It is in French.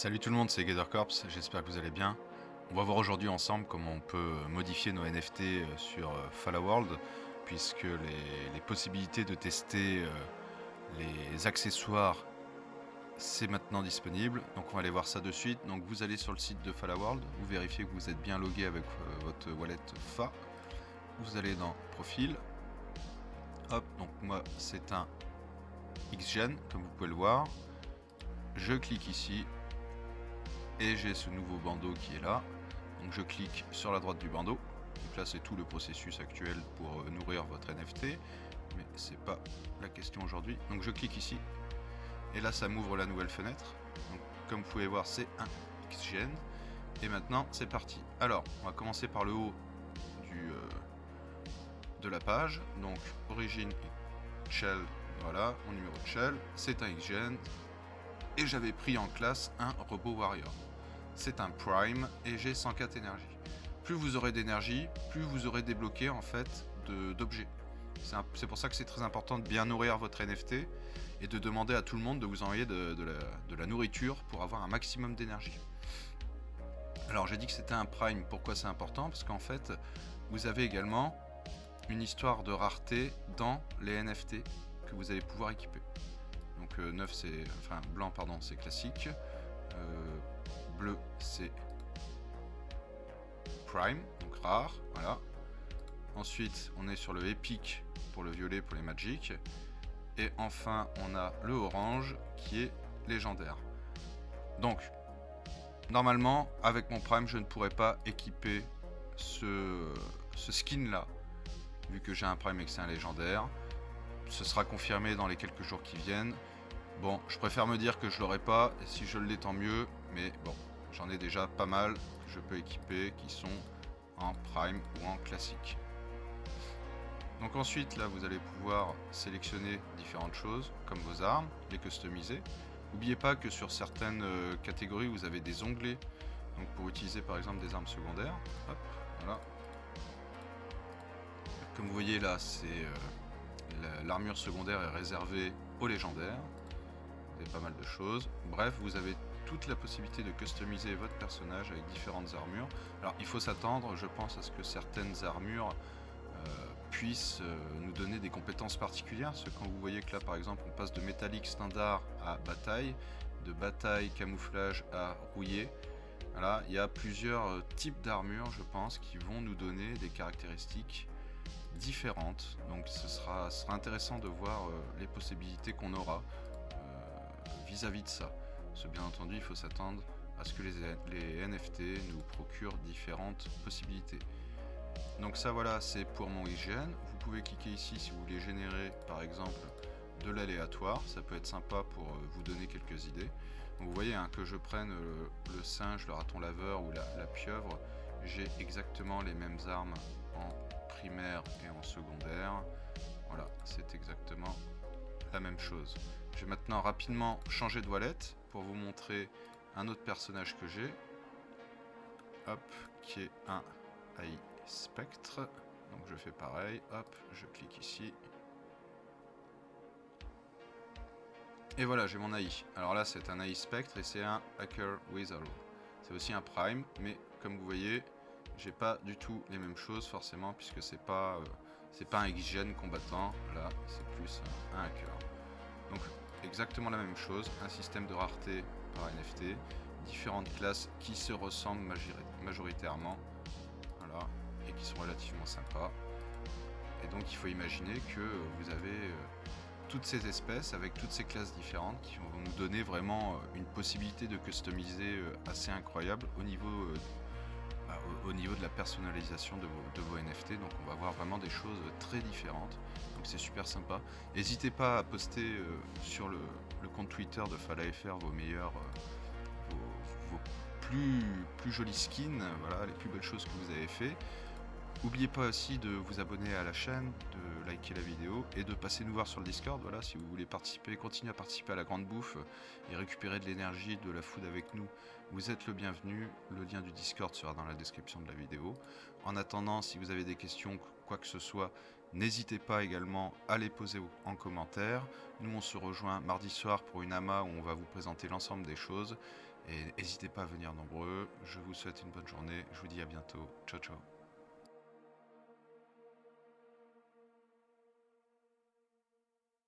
Salut tout le monde, c'est GatherCorps, j'espère que vous allez bien. On va voir aujourd'hui ensemble comment on peut modifier nos NFT sur Falloworld, puisque les possibilités de tester les accessoires, c'est maintenant disponible. Donc on va aller voir ça de suite. Donc vous allez sur le site de Falloworld, vous vérifiez que vous êtes bien logué avec votre wallet Fa. Vous allez dans Profil. Hop, donc moi c'est un XGen, comme vous pouvez le voir. Je clique ici. Et j'ai ce nouveau bandeau qui est là. Donc je clique sur la droite du bandeau. Donc là c'est tout le processus actuel pour nourrir votre NFT. Mais c'est pas la question aujourd'hui. Donc je clique ici. Et là ça m'ouvre la nouvelle fenêtre. Donc comme vous pouvez voir c'est un XGen. Et maintenant c'est parti. Alors on va commencer par le haut de la page. Donc origine shell. Voilà mon numéro de shell. C'est un XGen. Et j'avais pris en classe un robot warrior. C'est un prime et j'ai 104 énergie. Plus vous aurez d'énergie, plus vous aurez débloqué en fait d'objets. C'est pour ça que c'est très important de bien nourrir votre NFT et de demander à tout le monde de vous envoyer de la nourriture pour avoir un maximum d'énergie. Alors j'ai dit que c'était un prime, pourquoi c'est important? Parce qu'en fait vous avez également une histoire de rareté dans les NFT que vous allez pouvoir équiper. Donc blanc pardon, c'est classique. Bleu c'est prime, donc rare, voilà. Ensuite on est sur le épique pour le violet pour les magic. Et enfin on a le orange qui est légendaire. Donc normalement avec mon prime je ne pourrais pas équiper ce skin là, vu que j'ai un prime et que c'est un légendaire. Ce sera confirmé dans les quelques jours qui viennent. Bon, je préfère me dire que je l'aurai pas, et si je l'ai tant mieux, mais bon, j'en ai déjà pas mal que je peux équiper qui sont en prime ou en classique. Donc ensuite, là, vous allez pouvoir sélectionner différentes choses, comme vos armes, les customiser. N'oubliez pas que sur certaines catégories, vous avez des onglets, donc pour utiliser par exemple des armes secondaires. Hop, voilà. Comme vous voyez là, l'armure secondaire est réservée aux légendaires. Pas mal de choses. Bref, vous avez toute la possibilité de customiser votre personnage avec différentes armures. Alors il faut s'attendre, je pense, à ce que certaines armures puissent nous donner des compétences particulières. Parce que quand vous voyez que là par exemple on passe de métallique standard à bataille, de bataille camouflage à rouillé, voilà, il y a plusieurs types d'armures, je pense, qui vont nous donner des caractéristiques différentes. Donc ce sera intéressant de voir les possibilités qu'on aura vis-à-vis de ça. Parce que bien entendu, il faut s'attendre à ce que les NFT nous procurent différentes possibilités. Donc ça voilà, c'est pour mon XGen. Vous pouvez cliquer ici si vous voulez générer par exemple de l'aléatoire. Ça peut être sympa pour vous donner quelques idées. Donc vous voyez que je prenne le singe, le raton laveur ou la pieuvre, j'ai exactement les mêmes armes en primaire et en secondaire. Voilà, c'est exactement la même chose. Je vais maintenant rapidement changer de wallet pour vous montrer un autre personnage que j'ai. Hop, qui est un AI Spectre. Donc je fais pareil, hop, je clique ici. Et voilà, j'ai mon AI. Alors là, c'est un AI Spectre et c'est un Hacker Wizard. C'est aussi un Prime, mais comme vous voyez, j'ai pas du tout les mêmes choses forcément, puisque c'est pas un XGen combattant. Là, c'est plus un hacker. Donc exactement la même chose, un système de rareté par NFT, différentes classes qui se ressemblent majoritairement, voilà, et qui sont relativement sympas. Et donc il faut imaginer que vous avez toutes ces espèces avec toutes ces classes différentes qui vont nous donner vraiment une possibilité de customiser assez incroyable au niveau de la personnalisation de vos NFT. Donc on va voir vraiment des choses très différentes, donc c'est super sympa. N'hésitez pas à poster sur le compte Twitter de FalaFR vos meilleurs vos plus jolis skins, voilà, les plus belles choses que vous avez fait. N'oubliez pas aussi de vous abonner à la chaîne, de liker la vidéo et de passer nous voir sur le Discord. Voilà, si vous voulez participer, continuer à participer à la grande bouffe et récupérer de l'énergie, de la food avec nous, vous êtes le bienvenu. Le lien du Discord sera dans la description de la vidéo. En attendant, si vous avez des questions, quoi que ce soit, N'hésitez pas également à les poser en commentaire. Nous, on se rejoint mardi soir pour une AMA où on va vous présenter l'ensemble des choses. Et n'hésitez pas à venir nombreux. Je vous souhaite une bonne journée. Je vous dis à bientôt. Ciao, ciao.